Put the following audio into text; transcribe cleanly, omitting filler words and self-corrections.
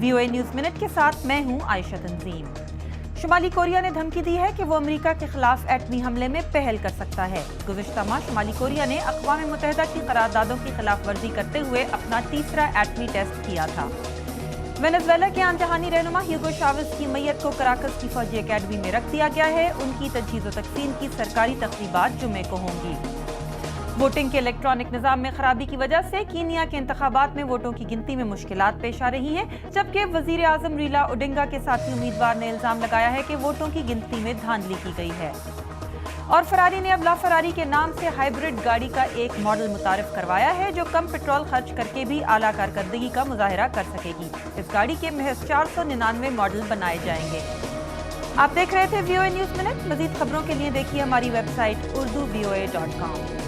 VOA news minute के साथ मैं हूं आयशा तंजीम। शुमाली कोरिया ने धमकी दी है कि वो अमेरिका के खिलाफ एटमी हमले में पहल कर सकता है। गुज़िश्ता माह शुमाली कोरिया ने अक़वाम मुत्तहिदा की करारदादों की खिलाफ वर्जी करते हुए अपना तीसरा एटमी टेस्ट किया था। वेनेज़ुएला के आन जहानी रहनुमा ह्यूगो चावेज़ की मैयत को कराकस की फौजी अकेडमी में रख दिया गया है। उनकी तजहीज़ व तक़सीम की सरकारी तक़रीबात जुमे को होंगी। वोटिंग के इलेक्ट्रॉनिक निज़ाम में खराबी की वजह से कीनिया के इंतखाबात में वोटों की गिनती में मुश्किलात पेश आ रही हैं, जबकि वज़ीर आज़म रीला ओडिंगा के साथी उम्मीदवार ने इल्ज़ाम लगाया है कि वोटों की गिनती में धांधली की गई है। और फरारी ने अब लाफरारी के नाम से हाइब्रिड गाड़ी का एक मॉडल मुतारिफ करवाया है जो कम पेट्रोल खर्च करके भी आला कारकर्दगी का मुजाहिरा कर सकेगी। इस गाड़ी के महज 499 मॉडल बनाए जाएंगे। आप देख रहे थे VOA न्यूज़ मिनट। मज़ीद खबरों के लिए देखिए हमारी वेबसाइट urduvoa.com।